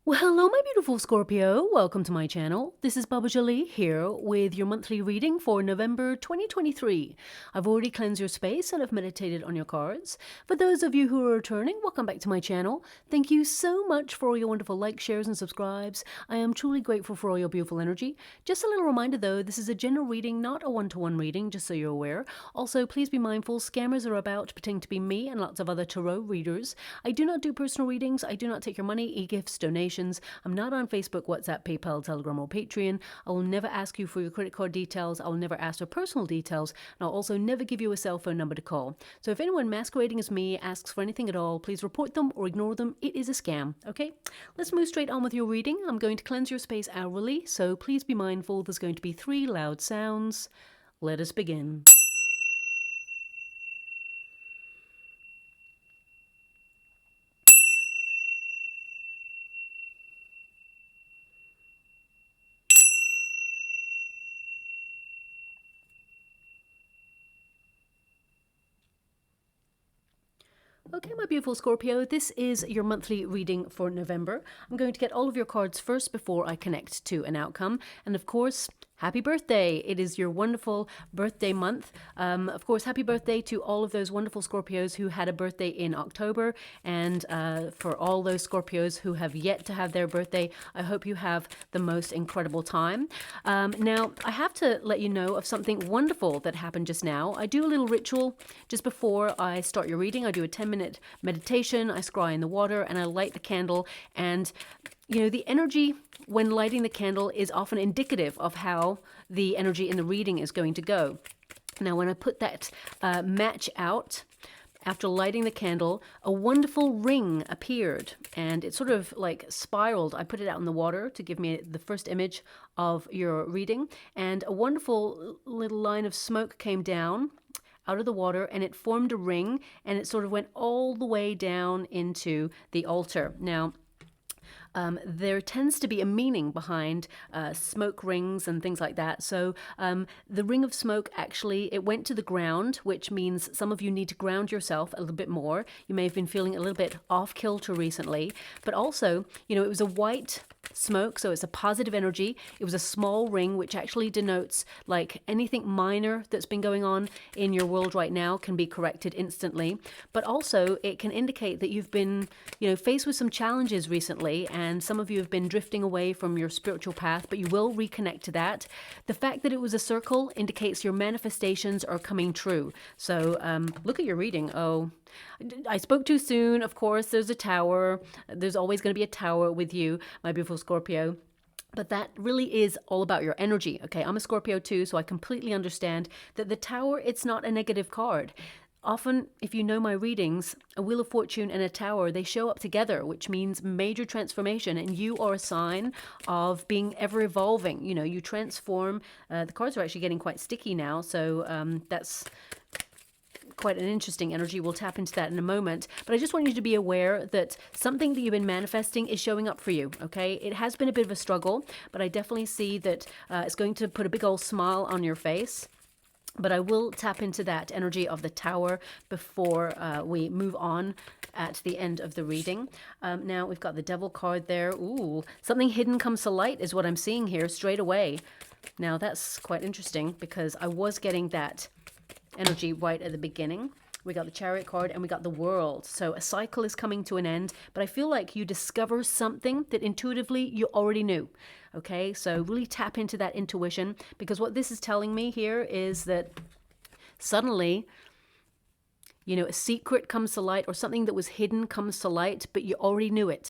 Well, hello, my beautiful Scorpio. Welcome to my channel. This is Baba Jolie here with your monthly reading for November 2023. I've already cleansed your space and I've meditated on your cards. For those of you who are returning, welcome back to my channel. Thank you so much for all your wonderful likes, shares, and subscribes. I am truly grateful for all your beautiful energy. Just a little reminder though, this is a general reading, not a one-to-one reading, just so you're aware. Also, please be mindful, scammers are about pretending to be me and lots of other tarot readers. I do not do personal readings. I do not take your money, e-gifts, donations. I'm not on Facebook, WhatsApp, PayPal, Telegram, or Patreon. I will never ask you for your credit card details. I will never ask for personal details. And I'll also never give you a cell phone number to call. So if anyone masquerading as me asks for anything at all, please report them or ignore them. It is a scam, okay? Let's move straight on with your reading. I'm going to cleanse your space hourly, so please be mindful. There's going to be 3 loud sounds. Let us begin. Okay, my beautiful Scorpio, this is your monthly reading for November. I'm going to get all of your cards first before I connect to an outcome. And of course, happy birthday. It is your wonderful birthday month. Of course, happy birthday to all of those wonderful Scorpios who had a birthday in October. And for all those Scorpios who have yet to have their birthday, I hope you have the most incredible time. Now, I have to let you know of something wonderful that happened just now. I do a little ritual just before I start your reading. I do a 10-minute meditation. I scry in the water and I light the candle. And you know, the energy when lighting the candle is often indicative of how the energy in the reading is going to go. Now, when I put that match out, after lighting the candle, a wonderful ring appeared and it sort of like spiraled. I put it out in the water to give me the first image of your reading, and a wonderful little line of smoke came down out of the water and it formed a ring and it sort of went all the way down into the altar. Now, there tends to be a meaning behind smoke rings and things like that. So the ring of smoke actually, it went to the ground, which means some of you need to ground yourself a little bit more. You may have been feeling a little bit off kilter recently, but also, you know, it was a white smoke, so it's a positive energy. It was a small ring, which actually denotes like anything minor that's been going on in your world right now can be corrected instantly. But also it can indicate that you've been, you know, faced with some challenges recently, and some of you have been drifting away from your spiritual path, but you will reconnect to that. The fact that it was a circle indicates your manifestations are coming true. So look at your reading. Oh, I spoke too soon. Of course, there's a tower. There's always going to be a tower with you, my beautiful Scorpio. But that really is all about your energy, okay? I'm a Scorpio too, so I completely understand that the tower, it's not a negative card. Often, if you know my readings, a Wheel of Fortune and a tower, they show up together, which means major transformation. And you are a sign of being ever evolving. You know, you transform. The cards are actually getting quite sticky now, so that's quite an interesting energy. We'll tap into that in a moment. But I just want you to be aware that something that you've been manifesting is showing up for you, okay? It has been a bit of a struggle, but I definitely see that it's going to put a big old smile on your face. But I will tap into that energy of the tower before we move on at the end of the reading. Now we've got the devil card there. Ooh, something hidden comes to light is what I'm seeing here straight away. Now that's quite interesting because I was getting that energy right at the beginning. We got the Chariot card and we got the World. So a cycle is coming to an end, but I feel like you discover something that intuitively you already knew. Okay, so really tap into that intuition, because what this is telling me here is that suddenly, you know, a secret comes to light or something that was hidden comes to light, but you already knew it.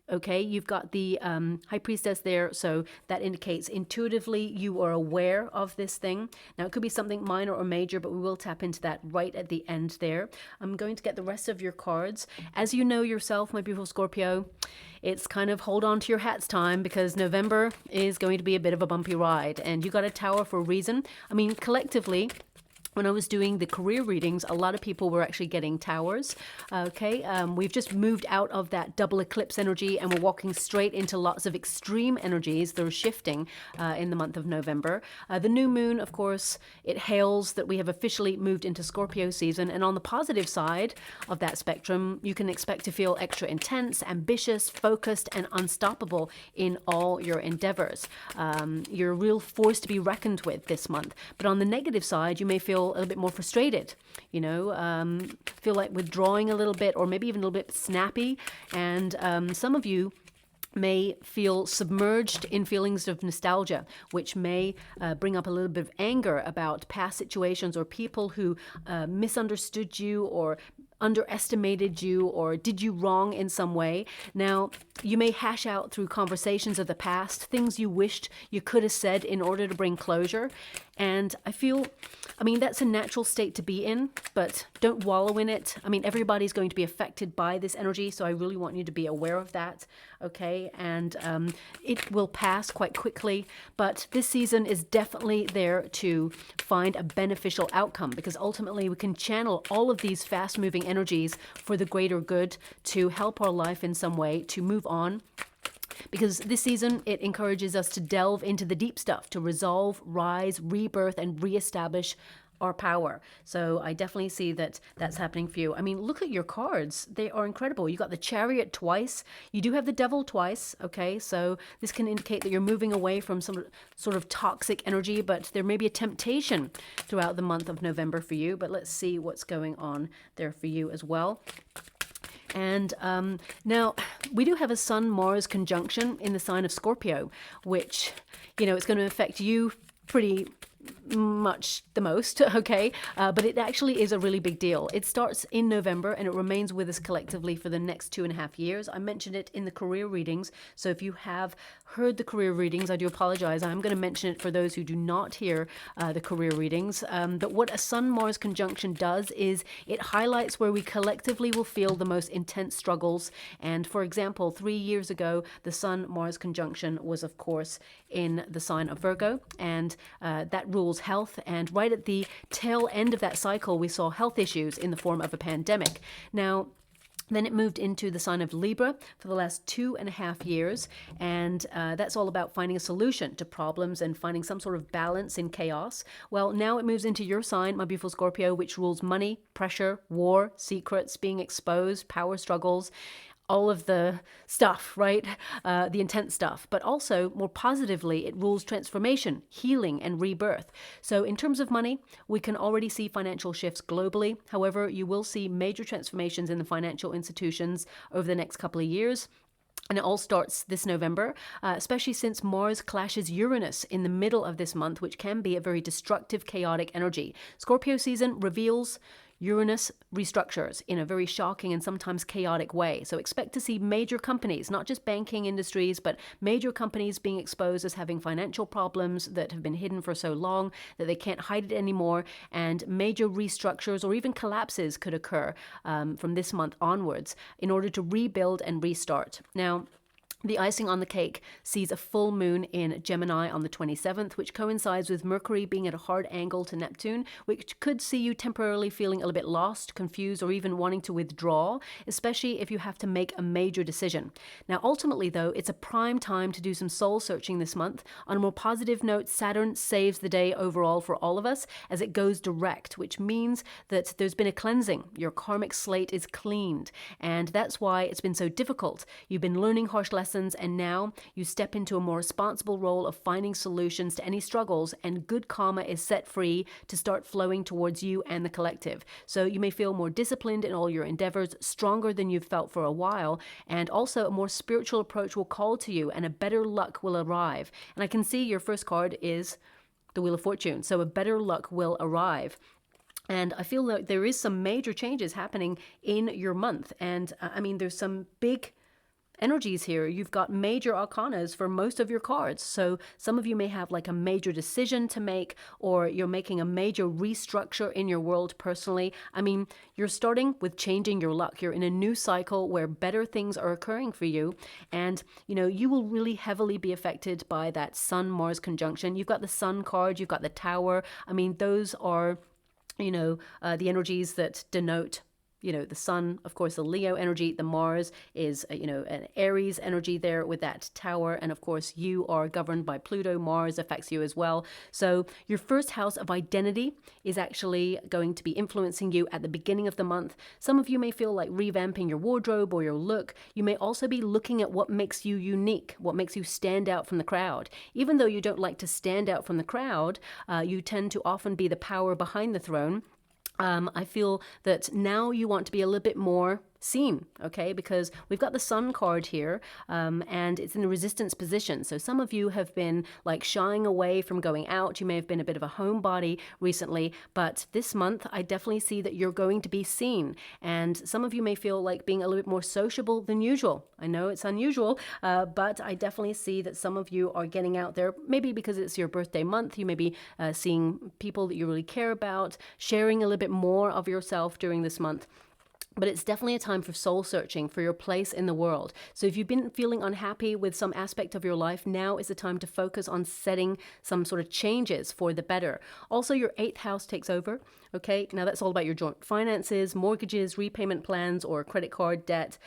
Okay, you've got the High Priestess there, so that indicates intuitively you are aware of this thing. Now, it could be something minor or major, but we will tap into that right at the end there. I'm going to get the rest of your cards. As you know yourself, my beautiful Scorpio, it's kind of hold on to your hats time, because November is going to be a bit of a bumpy ride, and you got a tower for a reason. I mean, collectively, when I was doing the career readings, a lot of people were actually getting towers. Okay, we've just moved out of that double eclipse energy and we're walking straight into lots of extreme energies that are shifting in the month of November. The new moon, of course, it hails that we have officially moved into Scorpio season. And on the positive side of that spectrum, you can expect to feel extra intense, ambitious, focused, and unstoppable in all your endeavors. You're a real force to be reckoned with this month. But on the negative side, you may feel a little bit more frustrated, feel like withdrawing a little bit, or maybe even a little bit snappy. And some of you may feel submerged in feelings of nostalgia, which may bring up a little bit of anger about past situations or people who misunderstood you or underestimated you or did you wrong in some way. Now, you may hash out through conversations of the past, things you wished you could have said in order to bring closure. And that's a natural state to be in, but don't wallow in it. Everybody's going to be affected by this energy, so I really want you to be aware of that, okay? And it will pass quite quickly, but this season is definitely there to find a beneficial outcome, because ultimately we can channel all of these fast-moving energies for the greater good to help our life in some way to move on. Because this season, it encourages us to delve into the deep stuff, to resolve, rise, rebirth, and reestablish our power. So I definitely see that that's happening for you. Look at your cards. They are incredible. You got the Chariot twice. You do have the Devil twice, okay? So this can indicate that you're moving away from some sort of toxic energy, but there may be a temptation throughout the month of November for you. But let's see what's going on there for you as well. And now we do have a Sun-Mars conjunction in the sign of Scorpio, which, it's going to affect you pretty much the most, okay? But it actually is a really big deal. It starts in November and it remains with us collectively for the next 2.5 years. I mentioned it in the career readings, so if you have heard the career readings, I do apologize. I'm going to mention it for those who do not hear the career readings. But what a Sun-Mars conjunction does is it highlights where we collectively will feel the most intense struggles. And for example, 3 years ago, the Sun-Mars conjunction was, of course, in the sign of Virgo, and that rules health. And right at the tail end of that cycle, we saw health issues in the form of a pandemic. Now, then it moved into the sign of Libra for the last 2.5 years. And that's all about finding a solution to problems and finding some sort of balance in chaos. Well, now it moves into your sign, my beautiful Scorpio, which rules money, pressure, war, secrets, being exposed, power struggles, all of the stuff, right? The intense stuff. But also, more positively, it rules transformation, healing, and rebirth. So in terms of money, we can already see financial shifts globally. However, you will see major transformations in the financial institutions over the next couple of years. And it all starts this November, especially since Mars clashes Uranus in the middle of this month, which can be a very destructive, chaotic energy. Scorpio season reveals Uranus restructures in a very shocking and sometimes chaotic way. So expect to see major companies, not just banking industries, but major companies being exposed as having financial problems that have been hidden for so long that they can't hide it anymore. And major restructures or even collapses could occur from this month onwards in order to rebuild and restart. Now, the icing on the cake sees a full moon in Gemini on the 27th, which coincides with Mercury being at a hard angle to Neptune, which could see you temporarily feeling a little bit lost, confused, or even wanting to withdraw, especially if you have to make a major decision. Now, ultimately, though, it's a prime time to do some soul searching this month. On a more positive note, Saturn saves the day overall for all of us as it goes direct, which means that there's been a cleansing. Your karmic slate is cleaned, and that's why it's been so difficult. You've been learning harsh lessons, and now you step into a more responsible role of finding solutions to any struggles, and good karma is set free to start flowing towards you and the collective. So you may feel more disciplined in all your endeavors, stronger than you've felt for a while, and also a more spiritual approach will call to you and a better luck will arrive. And I can see your first card is the Wheel of Fortune, so a better luck will arrive. And I feel like there is some major changes happening in your month, and there's some big energies here. You've got major arcanas for most of your cards. So some of you may have like a major decision to make, or you're making a major restructure in your world personally. You're starting with changing your luck. You're in a new cycle where better things are occurring for you. And, you will really heavily be affected by that Sun-Mars conjunction. You've got the Sun card, you've got the Tower. Those are the energies that denote the sun, of course, the Leo energy. The Mars is, an Aries energy there with that tower. And of course, you are governed by Pluto. Mars affects you as well. So your first house of identity is actually going to be influencing you at the beginning of the month. Some of you may feel like revamping your wardrobe or your look. You may also be looking at what makes you unique, what makes you stand out from the crowd. Even though you don't like to stand out from the crowd, you tend to often be the power behind the throne. I feel that now you want to be a little bit more seen, okay, because we've got the Sun card here, and it's in the resistance position. So some of you have been like shying away from going out. You may have been a bit of a homebody recently, but this month I definitely see that you're going to be seen. And some of you may feel like being a little bit more sociable than usual. I know it's unusual, but I definitely see that some of you are getting out there, maybe because it's your birthday month. You may be seeing people that you really care about, sharing a little bit more of yourself during this month. But it's definitely a time for soul searching for your place in the world. So if you've been feeling unhappy with some aspect of your life, now is the time to focus on setting some sort of changes for the better. Also, your 8th house takes over. Okay, now that's all about your joint finances, mortgages, repayment plans, or credit card debt.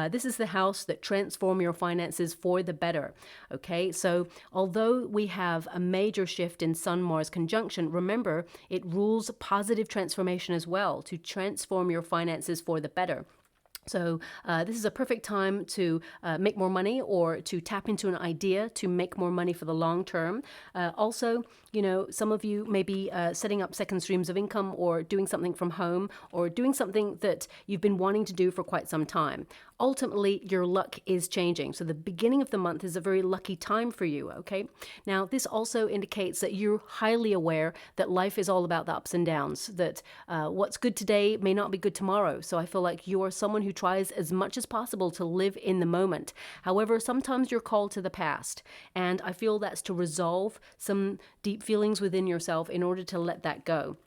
This is the house that transform your finances for the better. Okay, so although we have a major shift in Sun-Mars conjunction, remember it rules positive transformation as well, to transform your finances for the better. So this is a perfect time to make more money or to tap into an idea to make more money for the long term. Also, some of you may be setting up second streams of income or doing something from home or doing something that you've been wanting to do for quite some time. Ultimately, your luck is changing. So the beginning of the month is a very lucky time for you, okay? Now, this also indicates that you're highly aware that life is all about the ups and downs, that what's good today may not be good tomorrow. So I feel like you are someone who tries as much as possible to live in the moment. However, sometimes you're called to the past, and I feel that's to resolve some deep feelings within yourself in order to let that go.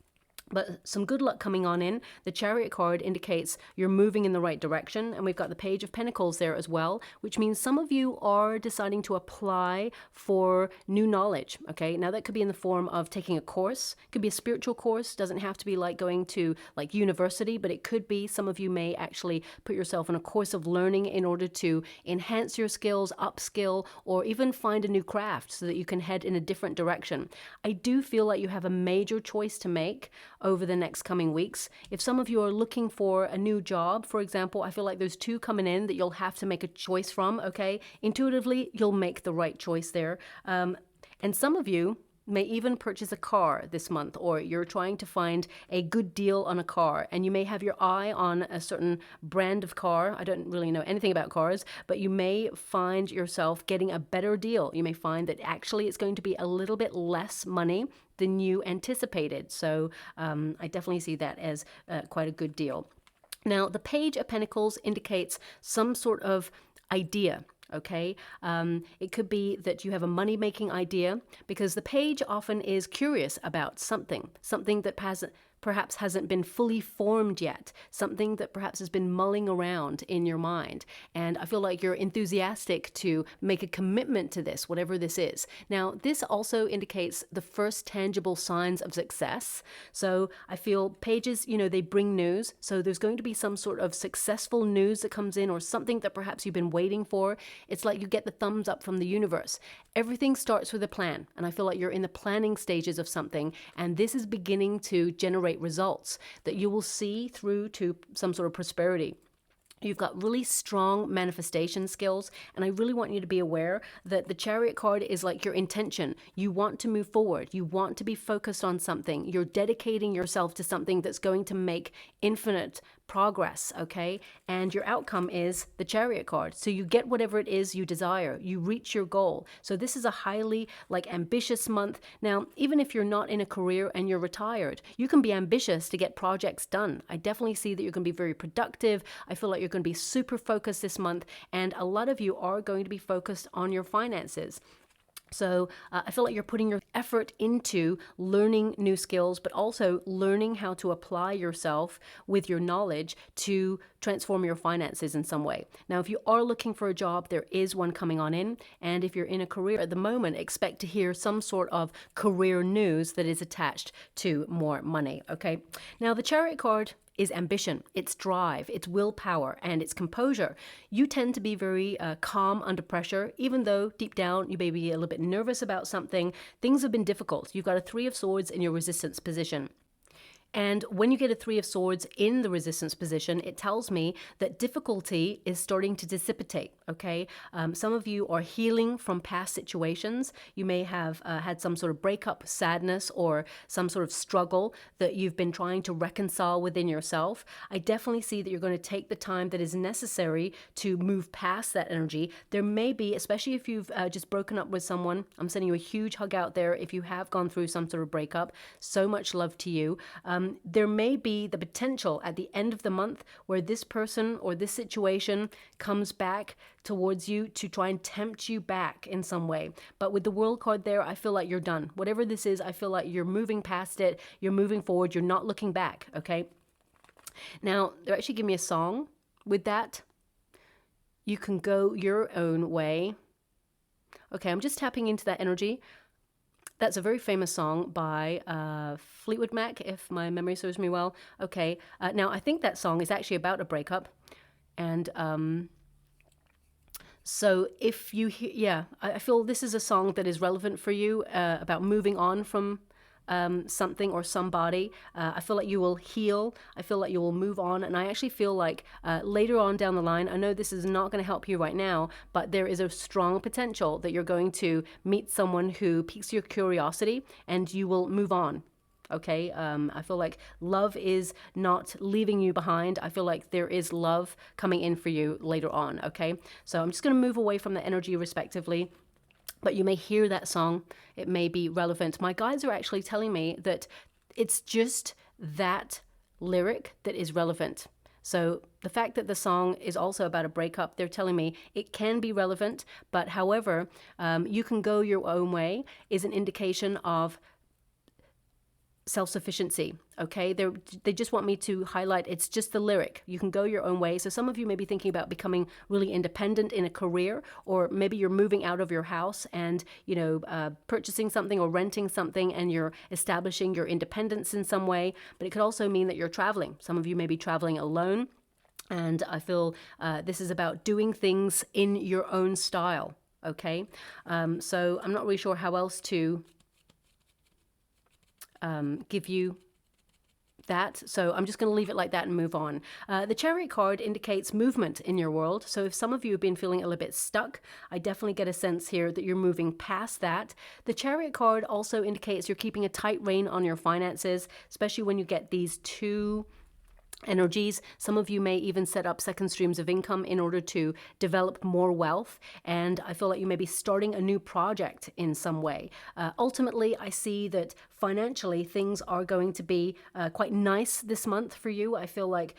But some good luck coming on in. The Chariot card indicates you're moving in the right direction. And we've got the Page of Pentacles there as well, which means some of you are deciding to apply for new knowledge. Okay, now that could be in the form of taking a course. It could be a spiritual course. Doesn't have to be like going to like university, but it could be some of you may actually put yourself in a course of learning in order to enhance your skills, upskill, or even find a new craft so that you can head in a different direction. I do feel like you have a major choice to make over the next coming weeks. If some of you are looking for a new job, for example, I feel like there's 2 coming in that you'll have to make a choice from, okay? Intuitively, you'll make the right choice there. And some of you may even purchase a car this month, or you're trying to find a good deal on a car, and you may have your eye on a certain brand of car. I don't really know anything about cars, but you may find yourself getting a better deal. You may find that actually it's going to be a little bit less money than you anticipated. So I definitely see that as quite a good deal. Now, the Page of Pentacles indicates some sort of idea. Okay, it could be that you have a money-making idea, because the page often is curious about something that perhaps hasn't been fully formed yet, something that perhaps has been mulling around in your mind. And I feel like you're enthusiastic to make a commitment to this, whatever this is. Now, this also indicates the first tangible signs of success. So I feel pages, they bring news. So there's going to be some sort of successful news that comes in, or something that perhaps you've been waiting for. It's like you get the thumbs up from the universe. Everything starts with a plan. And I feel like you're in the planning stages of something. And this is beginning to generate results that you will see through to some sort of prosperity. You've got really strong manifestation skills, and I really want you to be aware that the Chariot card is like your intention. You want to move forward. You want to be focused on something. You're dedicating yourself to something that's going to make infinite progress, okay? And your outcome is the Chariot card. So you get whatever it is you desire. You reach your goal. So this is a highly ambitious month. Now, even if you're not in a career and you're retired, you can be ambitious to get projects done. I definitely see that you're going to be very productive. I feel like you're going to be super focused this month, and a lot of you are going to be focused on your finances. So I feel like you're putting your effort into learning new skills, but also learning how to apply yourself with your knowledge to transform your finances in some way. Now, if you are looking for a job, there is one coming on in. And if you're in a career at the moment, expect to hear some sort of career news that is attached to more money. Okay. Now, the Chariot card is ambition, it's drive, it's willpower, and it's composure. You tend to be very calm under pressure, even though deep down you may be a little bit nervous about something. Things have been difficult. You've got a 3 of Swords in your resistance position. And when you get a 3 of Swords in the resistance position, it tells me that difficulty is starting to dissipate, okay? Some of you are healing from past situations. You may have had some sort of breakup, sadness, or some sort of struggle that you've been trying to reconcile within yourself. I definitely see that you're going to take the time that is necessary to move past that energy. There may be, especially if you've just broken up with someone, I'm sending you a huge hug out there if you have gone through some sort of breakup. So much love to you. There may be the potential at the end of the month where this person or this situation comes back towards you to try and tempt you back in some way. But with the World card there, I feel like you're done. Whatever this is, I feel like you're moving past it. You're moving forward. You're not looking back. Okay. Now, they're actually giving me a song with that. You can go your own way. Okay. I'm just tapping into that energy. That's a very famous song by Fleetwood Mac, if my memory serves me well. Okay. Now, I think that song is actually about a breakup. And so if you hear, yeah, I feel this is a song that is relevant for you about moving on from something or somebody. I feel like you will heal. I feel like you will move on. And I actually feel like later on down the line, I know this is not going to help you right now, but there is a strong potential that you're going to meet someone who piques your curiosity and you will move on. Okay. I feel like love is not leaving you behind. I feel like there is love coming in for you later on. Okay. So I'm just going to move away from the energy respectively. But you may hear that song. It may be relevant. My guides are actually telling me that it's just that lyric that is relevant. So the fact that the song is also about a breakup, they're telling me it can be relevant. But however, you can go your own way is an indication of self-sufficiency. Okay, they just want me to highlight it's just the lyric. You can go your own way. So some of you may be thinking about becoming really independent in a career, or maybe you're moving out of your house and purchasing something or renting something, and you're establishing your independence in some way. But it could also mean that you're traveling. Some of you may be traveling alone, and I feel this is about doing things in your own style. Okay, so I'm not really sure how else to give you that. So I'm just going to leave it like that and move on. The Chariot card indicates movement in your world. So if some of you have been feeling a little bit stuck, I definitely get a sense here that you're moving past that. The Chariot card also indicates you're keeping a tight rein on your finances, especially when you get these two energies. Some of you may even set up second streams of income in order to develop more wealth. And I feel like you may be starting a new project in some way. Ultimately, I see that financially things are going to be quite nice this month for you. I feel like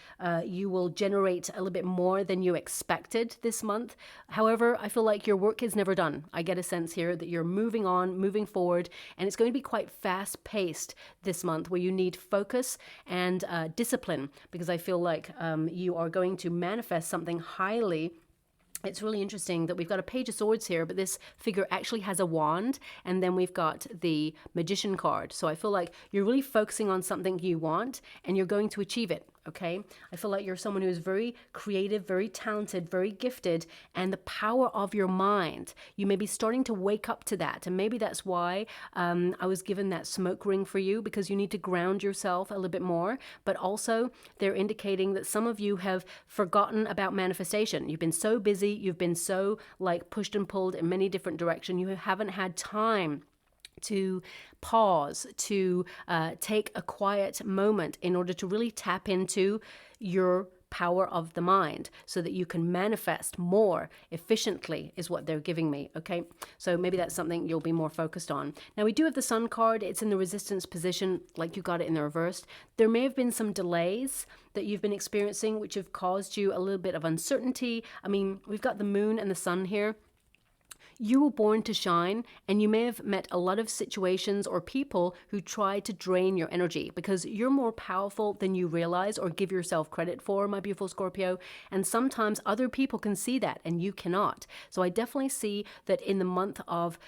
you will generate a little bit more than you expected this month. However, I feel like your work is never done. I get a sense here that you're moving on, moving forward, and it's going to be quite fast paced this month where you need focus and discipline, because I feel like you are going to manifest something highly. It's really interesting that we've got a Page of Swords here, but this figure actually has a wand, and then we've got the Magician card. So I feel like you're really focusing on something you want, and you're going to achieve it. Okay, I feel like you're someone who is very creative, very talented, very gifted, and the power of your mind, you may be starting to wake up to that. And maybe that's why I was given that smoke ring for you, because you need to ground yourself a little bit more. But also they're indicating that some of you have forgotten about manifestation. You've been so busy, you've been so pushed and pulled in many different directions, you haven't had time to pause, to take a quiet moment in order to really tap into your power of the mind so that you can manifest more efficiently is what they're giving me. Okay, so maybe that's something you'll be more focused on. Now we do have the Sun card. It's in the resistance position, like you got it in the reverse. There may have been some delays that you've been experiencing which have caused you a little bit of uncertainty. I mean, we've got the Moon and the Sun here. You were born to shine, and you may have met a lot of situations or people who try to drain your energy because you're more powerful than you realize or give yourself credit for, my beautiful Scorpio. And sometimes other people can see that and you cannot. So I definitely see that in the month of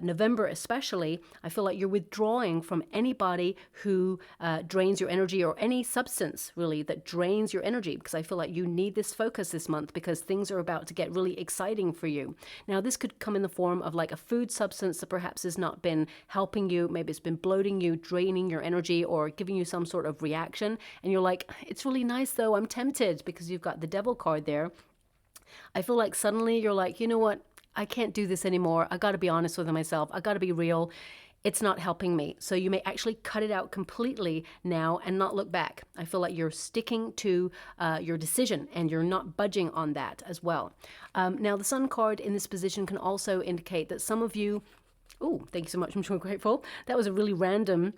November especially, I feel like you're withdrawing from anybody who drains your energy, or any substance really that drains your energy, because I feel like you need this focus this month because things are about to get really exciting for you. Now, this could come in the form of like a food substance that perhaps has not been helping you. Maybe it's been bloating you, draining your energy, or giving you some sort of reaction. And you're like, it's really nice though, I'm tempted, because you've got the devil card there. I feel like suddenly you're like, you know what? I can't do this anymore. I got to be honest with myself. I got to be real. It's not helping me. So you may actually cut it out completely now and not look back. I feel like you're sticking to your decision and you're not budging on that as well. Now, the Sun card in this position can also indicate that some of you, oh, thank you so much. I'm so grateful. That was a really random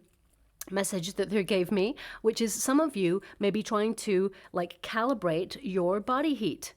message that they gave me, which is some of you may be trying to like calibrate your body heat.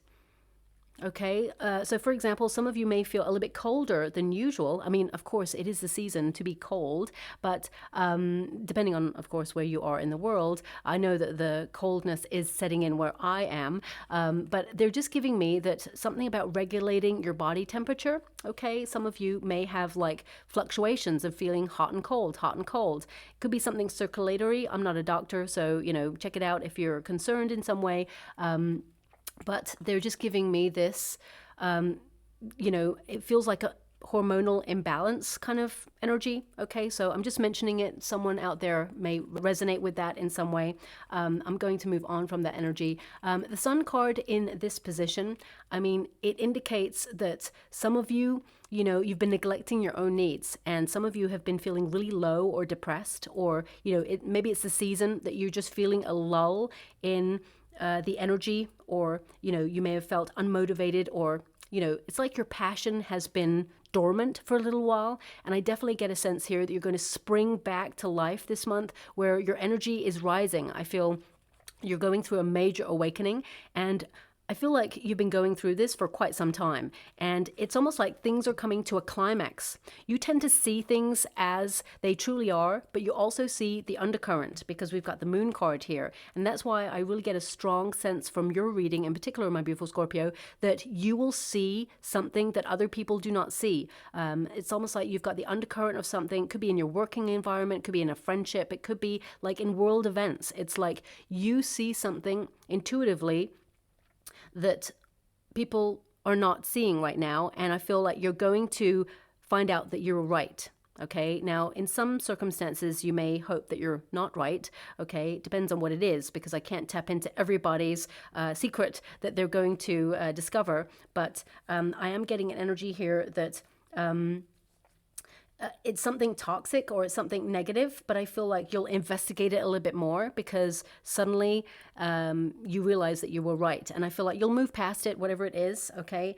Okay, so for example, some of you may feel a little bit colder than usual. I mean, of course, it is the season to be cold, but depending on, of course, where you are in the world, I know that the coldness is setting in where I am, but they're just giving me that something about regulating your body temperature. Okay, some of you may have like fluctuations of feeling hot and cold, hot and cold. It could be something circulatory. I'm not a doctor, so, you know, check it out if you're concerned in some way. But they're just giving me this, you know, it feels like a hormonal imbalance kind of energy. Okay, so I'm just mentioning it. Someone out there may resonate with that in some way. I'm going to move on from that energy. The Sun card in this position, I mean, it indicates that some of you, you know, you've been neglecting your own needs, and some of you have been feeling really low or depressed, or, you know, maybe it's the season that you're just feeling a lull in the energy, or, you know, you may have felt unmotivated, or, you know, it's like your passion has been dormant for a little while. And I definitely get a sense here that you're going to spring back to life this month where your energy is rising. I feel you're going through a major awakening, and I feel like you've been going through this for quite some time, and it's almost like things are coming to a climax. You tend to see things as they truly are, but you also see the undercurrent because we've got the Moon card here. And that's why I really get a strong sense from your reading, in particular, my beautiful Scorpio, that you will see something that other people do not see. It's almost like you've got the undercurrent of something. It could be in your working environment, it could be in a friendship, it could be like in world events. It's like you see something intuitively that people are not seeing right now, and I feel like you're going to find out that you're right. Okay, now in some circumstances you may hope that you're not right. Okay, it depends on what it is, because I can't tap into everybody's secret that they're going to discover, but I am getting an energy here that it's something toxic or it's something negative, but I feel like you'll investigate it a little bit more because suddenly you realize that you were right. And I feel like you'll move past it, whatever it is, okay?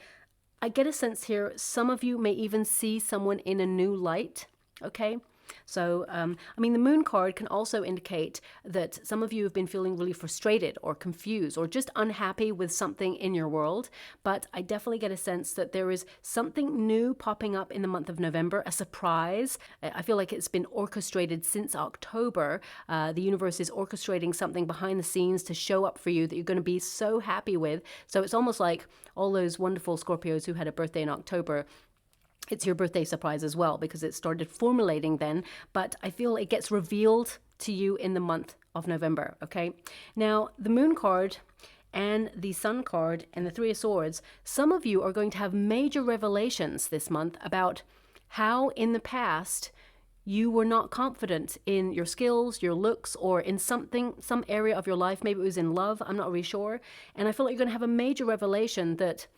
I get a sense here, some of you may even see someone in a new light, okay? So, I mean, the Moon card can also indicate that some of you have been feeling really frustrated or confused or just unhappy with something in your world. But I definitely get a sense that there is something new popping up in the month of November, a surprise. I feel like it's been orchestrated since October. The universe is orchestrating something behind the scenes to show up for you that you're going to be so happy with. So it's almost like all those wonderful Scorpios who had a birthday in October. It's your birthday surprise as well, because it started formulating then, but I feel it gets revealed to you in the month of November, okay? Now, the Moon card and the Sun card and the Three of Swords, some of you are going to have major revelations this month about how in the past you were not confident in your skills, your looks, or in some area of your life. Maybe it was in love, I'm not really sure. And I feel like you're going to have a major revelation that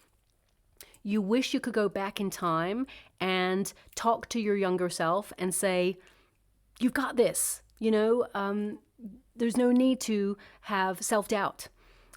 you wish you could go back in time and talk to your younger self and say, you've got this, you know, there's no need to have self-doubt.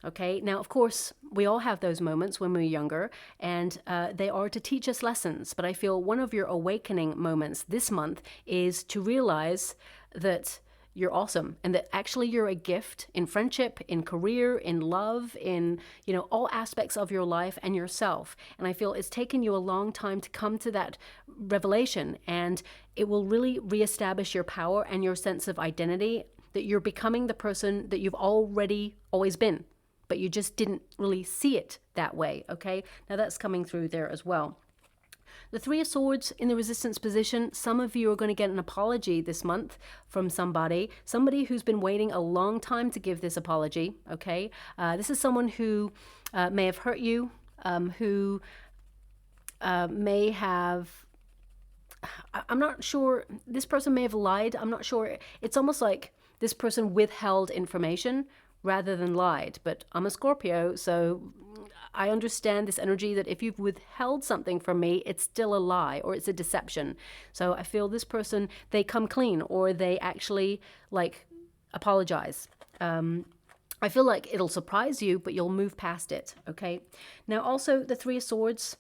Okay, now, of course, we all have those moments when we're younger, and they are to teach us lessons. But I feel one of your awakening moments this month is to realize that you're awesome and that actually you're a gift in friendship, in career, in love, in, you know, all aspects of your life and yourself. And I feel it's taken you a long time to come to that revelation, and it will really reestablish your power and your sense of identity, that you're becoming the person that you've already always been, but you just didn't really see it that way. Okay, now that's coming through there as well. The Three of Swords in the resistance position, some of you are going to get an apology this month from somebody who's been waiting a long time to give this apology, okay? This is someone who may have hurt you, who may have, I'm not sure, this person may have lied, I'm not sure. It's almost like this person withheld information rather than lied, but I'm a Scorpio, so I understand this energy that if you've withheld something from me, it's still a lie or it's a deception. So I feel this person, they come clean or they actually like apologize. I feel like it'll surprise you, but you'll move past it. Okay. Now also the Three of Swords,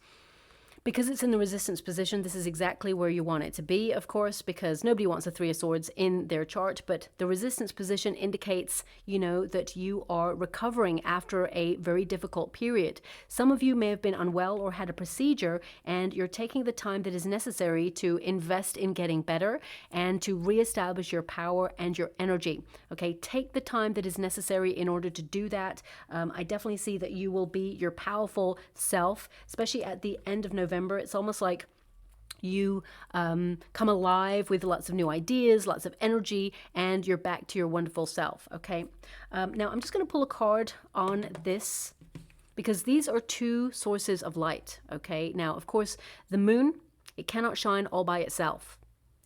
because it's in the resistance position, this is exactly where you want it to be, of course, because nobody wants a Three of Swords in their chart, but the resistance position indicates, you know, that you are recovering after a very difficult period. Some of you may have been unwell or had a procedure, and you're taking the time that is necessary to invest in getting better and to reestablish your power and your energy. Okay, take the time that is necessary in order to do that. I definitely see that you will be your powerful self, especially at the end of November. It's almost like you come alive with lots of new ideas, lots of energy, and you're back to your wonderful self. Okay. Now I'm just going to pull a card on this because these are two sources of light. Okay. Now, of course, the moon, it cannot shine all by itself.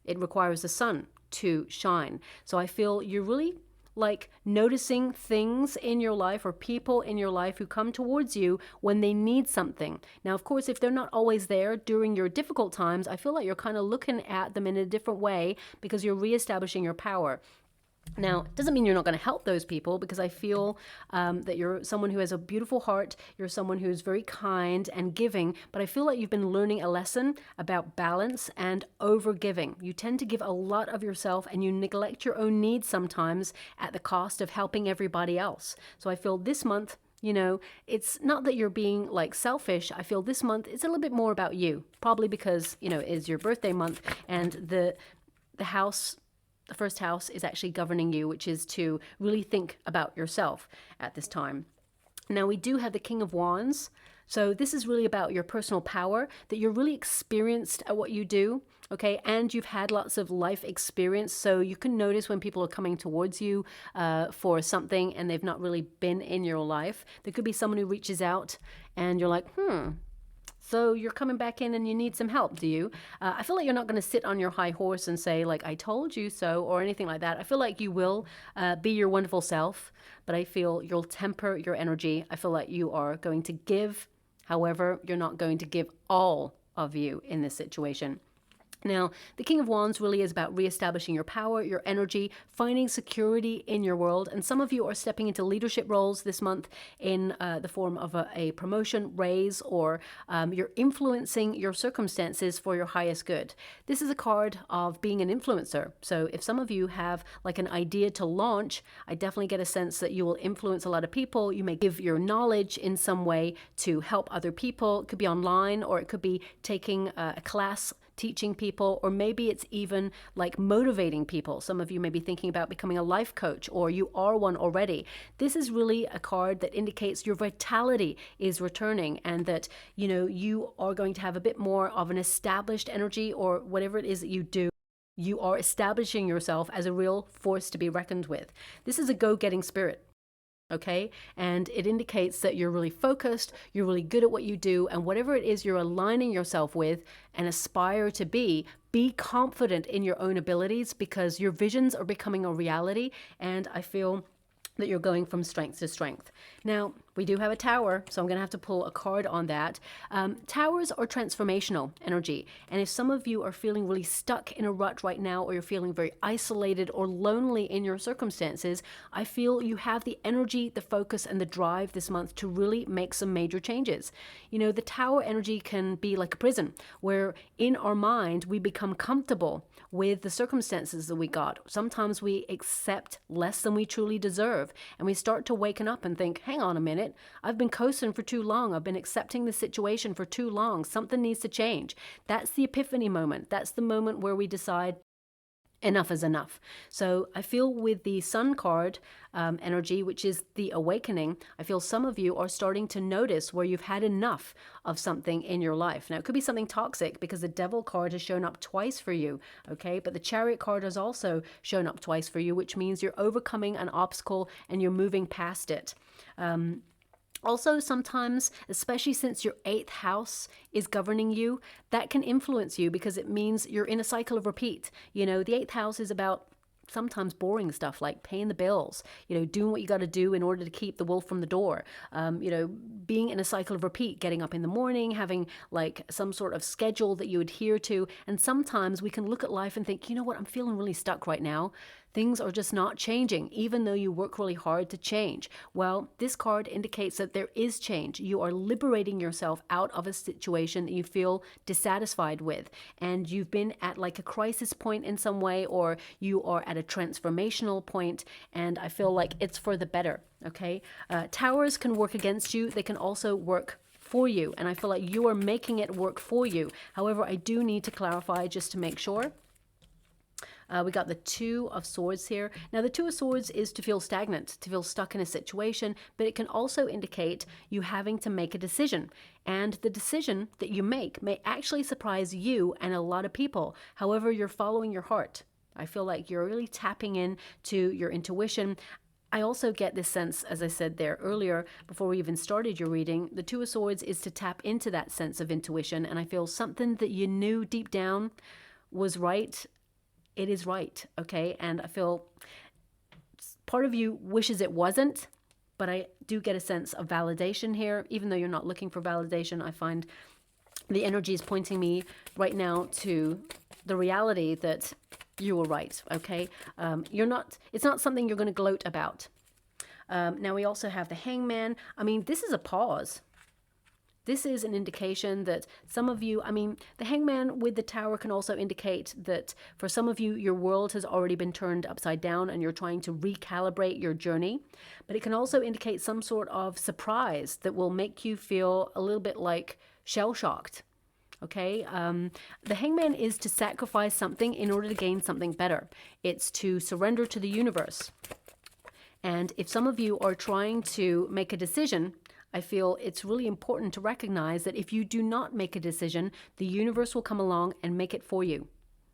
It requires the sun to shine. So I feel you're really like noticing things in your life or people in your life who come towards you when they need something. Now, of course, if they're not always there during your difficult times, I feel like you're kind of looking at them in a different way because you're reestablishing your power. Now, it doesn't mean you're not going to help those people, because I feel that you're someone who has a beautiful heart, you're someone who's very kind and giving, but I feel like you've been learning a lesson about balance and over-giving. You tend to give a lot of yourself and you neglect your own needs sometimes at the cost of helping everybody else. So I feel this month, you know, it's not that you're being like selfish. I feel this month it's a little bit more about you, probably because, you know, it is your birthday month, and the house, the first house is actually governing you, which is to really think about yourself at this time. Now we do have the King of Wands. So this is really about your personal power, that you're really experienced at what you do, okay? And you've had lots of life experience, so you can notice when people are coming towards you for something and they've not really been in your life. There could be someone who reaches out and you're like, so you're coming back in and you need some help, do you? I feel like you're not going to sit on your high horse and say, like, I told you so, or anything like that. I feel like you will be your wonderful self, but I feel you'll temper your energy. I feel like you are going to give. However, you're not going to give all of you in this situation. Now, the King of Wands really is about reestablishing your power, your energy, finding security in your world. And some of you are stepping into leadership roles this month in the form of a promotion, raise, or you're influencing your circumstances for your highest good. This is a card of being an influencer. So if some of you have like an idea to launch, I definitely get a sense that you will influence a lot of people. You may give your knowledge in some way to help other people. It could be online, or it could be taking a class, teaching people, or maybe it's even like motivating people. Some of you may be thinking about becoming a life coach, or you are one already. This is really a card that indicates your vitality is returning, and that, you know, you are going to have a bit more of an established energy, or whatever it is that you do. You are establishing yourself as a real force to be reckoned with. This is a go-getting spirit. Okay, and it indicates that you're really focused, you're really good at what you do, and whatever it is you're aligning yourself with and aspire to be confident in your own abilities, because your visions are becoming a reality, and I feel that you're going from strength to strength. Now, We do have a tower, so I'm going to have to pull a card on that. Towers are transformational energy. And if some of you are feeling really stuck in a rut right now, or you're feeling very isolated or lonely in your circumstances, I feel you have the energy, the focus, and the drive this month to really make some major changes. You know, the tower energy can be like a prison, where in our mind, we become comfortable with the circumstances that we got. Sometimes we accept less than we truly deserve, and we start to waken up and think, hang on a minute, I've been coasting for too long. I've been accepting the situation for too long. Something needs to change. That's the epiphany moment. That's the moment where we decide enough is enough. So I feel with the Sun card energy, which is the awakening, I feel some of you are starting to notice where you've had enough of something in your life. Now, it could be something toxic because the Devil card has shown up twice for you, okay? But the Chariot card has also shown up twice for you, which means you're overcoming an obstacle and you're moving past it. Also, sometimes, especially since your 8th house is governing you, that can influence you because it means you're in a cycle of repeat. You know, the 8th house is about sometimes boring stuff like paying the bills, you know, doing what you got to do in order to keep the wolf from the door, you know, being in a cycle of repeat, getting up in the morning, having like some sort of schedule that you adhere to. And sometimes we can look at life and think, you know what, I'm feeling really stuck right now. Things are just not changing, even though you work really hard to change. Well, this card indicates that there is change. You are liberating yourself out of a situation that you feel dissatisfied with. And you've been at like a crisis point in some way, or you are at a transformational point. And I feel like it's for the better, okay? Towers can work against you. They can also work for you. And I feel like you are making it work for you. However, I do need to clarify just to make sure. We got the Two of Swords here. Now, the Two of Swords is to feel stagnant, to feel stuck in a situation, but it can also indicate you having to make a decision. And the decision that you make may actually surprise you and a lot of people. However, you're following your heart. I feel like you're really tapping into your intuition. I also get this sense, as I said there earlier, before we even started your reading, the Two of Swords is to tap into that sense of intuition. And I feel something that you knew deep down was right. It is right, okay? And I feel part of you wishes it wasn't, but I do get a sense of validation here. Even though you're not looking for validation, I find the energy is pointing me right now to the reality that you were right, okay? It's not something you're going to gloat about. Now we also have the Hangman. I mean, this is a pause. This is an indication that some of you, I mean, the Hangman with the Tower can also indicate that for some of you, your world has already been turned upside down and you're trying to recalibrate your journey. But it can also indicate some sort of surprise that will make you feel a little bit like shell-shocked. Okay, the Hangman is to sacrifice something in order to gain something better. It's to surrender to the universe. And if some of you are trying to make a decision, I feel it's really important to recognize that if you do not make a decision, the universe will come along and make it for you.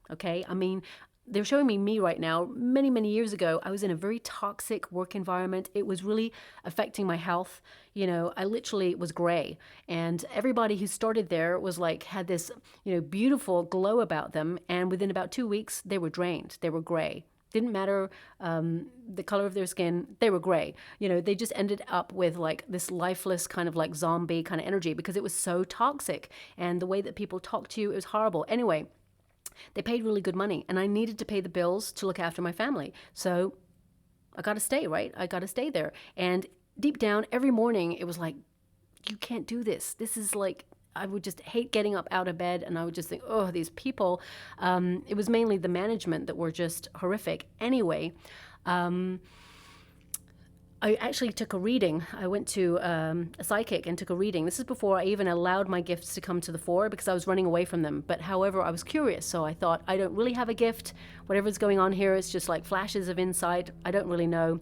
Okay, I mean, they're showing me right now. Many, many years ago, I was in a very toxic work environment. It was really affecting my health. You know, I literally was gray. And everybody who started there was like, had this, you know, beautiful glow about them. And within about 2 weeks, they were drained. They were gray. Didn't matter the color of their skin, they were gray. You know, they just ended up with like this lifeless kind of like zombie kind of energy because it was so toxic. And the way that people talked to you, it was horrible. Anyway, they paid really good money and I needed to pay the bills to look after my family. So I got to stay, right? I got to stay there. And deep down, every morning, it was like, you can't do this. This is like, I would just hate getting up out of bed and I would just think, oh, these people. It was mainly the management that were just horrific. Anyway, I actually took a reading. I went to a psychic and took a reading. This is before I even allowed my gifts to come to the fore because I was running away from them. But however, I was curious. So I thought, I don't really have a gift. Whatever's going on here is just like flashes of insight. I don't really know.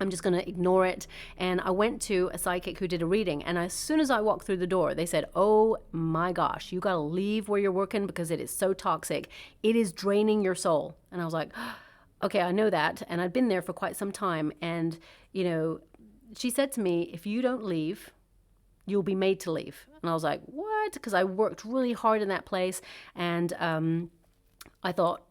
I'm just going to ignore it. And I went to a psychic who did a reading. And as soon as I walked through the door, they said, oh my gosh, you got to leave where you're working because it is so toxic. It is draining your soul. And I was like, okay, I know that. And I'd been there for quite some time. And, you know, she said to me, if you don't leave, you'll be made to leave. And I was like, what? Because I worked really hard in that place. And I thought,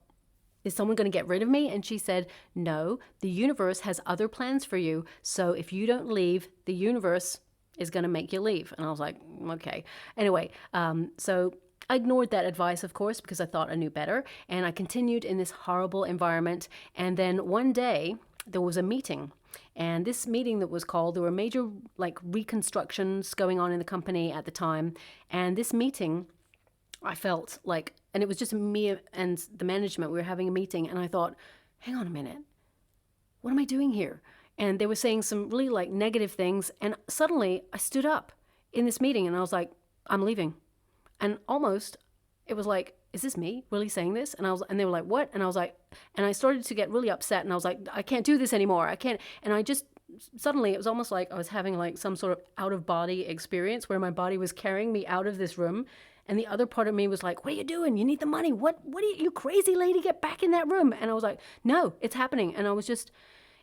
is someone going to get rid of me? And she said, no, the universe has other plans for you. So if you don't leave, the universe is going to make you leave. And I was like, okay. Anyway, so I ignored that advice, of course, because I thought I knew better. And I continued in this horrible environment. And then one day there was a meeting. And this meeting that was called, there were major like reconstructions going on in the company at the time. And this meeting, I felt like, and it was just me and the management, we were having a meeting, and I thought, hang on a minute, what am I doing here? And they were saying some really like negative things, and suddenly I stood up in this meeting and I was like, I'm leaving. And almost it was like, is this me really saying this? And they were like, what? And I was like, and I started to get really upset, and I was like, I can't do this anymore. I can't. And I just, suddenly it was almost like I was having like some sort of out of body experience where my body was carrying me out of this room. And the other part of me was like, what are you doing? You need the money. What are you crazy lady? Get back in that room. And I was like, no, it's happening. And I was just,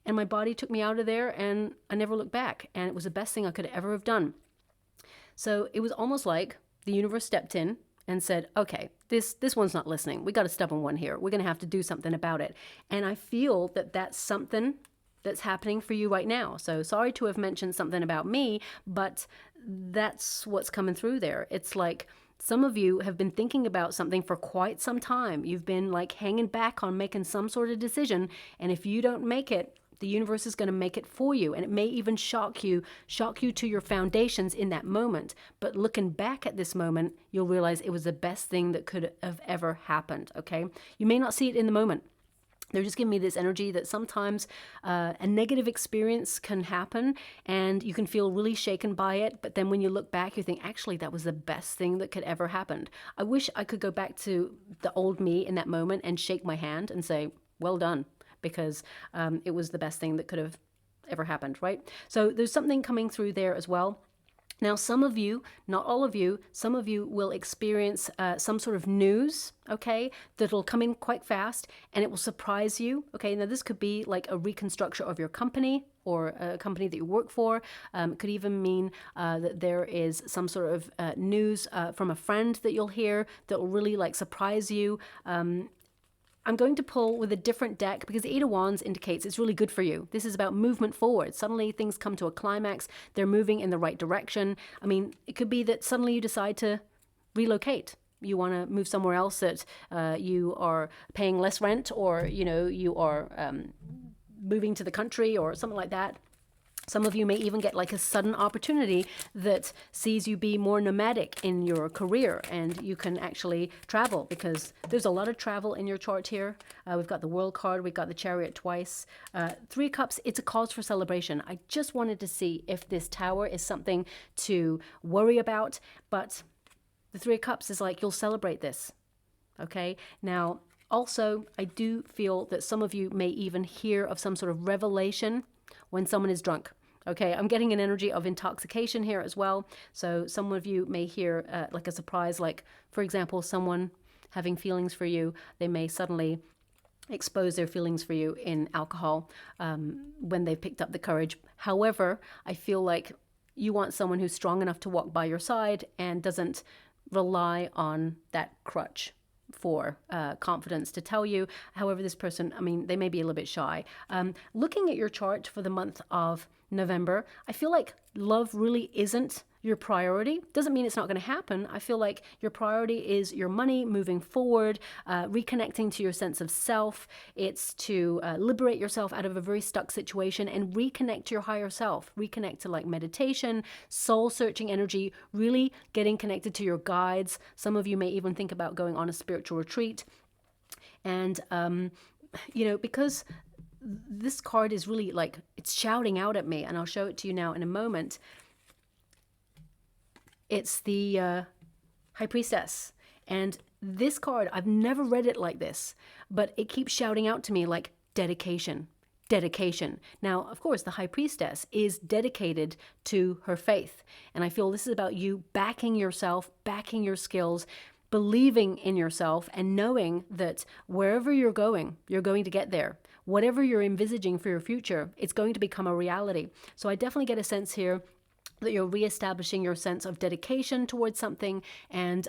and my body took me out of there, and I never looked back. And it was the best thing I could ever have done. So it was almost like the universe stepped in and said, okay, this one's not listening. We got a stubborn one here. We're going to have to do something about it. And I feel that that's something that's happening for you right now. So sorry to have mentioned something about me, but that's what's coming through there. It's like, some of you have been thinking about something for quite some time. You've been like hanging back on making some sort of decision. And if you don't make it, the universe is going to make it for you. And it may even shock you to your foundations in that moment. But looking back at this moment, you'll realize it was the best thing that could have ever happened. Okay. You may not see it in the moment. They're just giving me this energy that sometimes a negative experience can happen and you can feel really shaken by it. But then when you look back, you think, actually, that was the best thing that could ever happen. I wish I could go back to the old me in that moment and shake my hand and say, well done, because it was the best thing that could have ever happened, right? So there's something coming through there as well. Now, some of you, not all of you, some of you will experience some sort of news, okay, that'll come in quite fast and it will surprise you, okay? Now, this could be like a reconstruction of your company or a company that you work for. It could even mean that there is some sort of news from a friend that you'll hear that will really like surprise you. I'm going to pull with a different deck because the Eight of Wands indicates it's really good for you. This is about movement forward. Suddenly things come to a climax. They're moving in the right direction. I mean, it could be that suddenly you decide to relocate. You want to move somewhere else that you are paying less rent, or, you know, you are moving to the country or something like that. Some of you may even get like a sudden opportunity that sees you be more nomadic in your career, and you can actually travel, because there's a lot of travel in your chart here. We've got the World card, we've got the Chariot twice. Three of Cups, it's a cause for celebration. I just wanted to see if this Tower is something to worry about, but the Three of Cups is like, you'll celebrate this, okay? Now, also, I do feel that some of you may even hear of some sort of revelation when someone is drunk. Okay, I'm getting an energy of intoxication here as well. So some of you may hear like a surprise, like, for example, someone having feelings for you. They may suddenly expose their feelings for you in alcohol when they've picked up the courage. However, I feel like you want someone who's strong enough to walk by your side and doesn't rely on that crutch for confidence to tell you. However, this person, I mean, they may be a little bit shy. Looking at your chart for the month of November, I feel like love really isn't your priority. Doesn't mean it's not going to happen. I feel like your priority is your money, moving forward, reconnecting to your sense of self. It's to liberate yourself out of a very stuck situation and reconnect to your higher self. Reconnect to like meditation, soul-searching energy, really getting connected to your guides. Some of you may even think about going on a spiritual retreat. And, you know, because this card is really like, it's shouting out at me, and I'll show it to you now in a moment. It's the High Priestess. And this card, I've never read it like this, but it keeps shouting out to me like dedication, dedication. Now, of course, the High Priestess is dedicated to her faith. And I feel this is about you backing yourself, backing your skills, believing in yourself, and knowing that wherever you're going to get there. Whatever you're envisaging for your future, it's going to become a reality. So I definitely get a sense here that you're reestablishing your sense of dedication towards something, and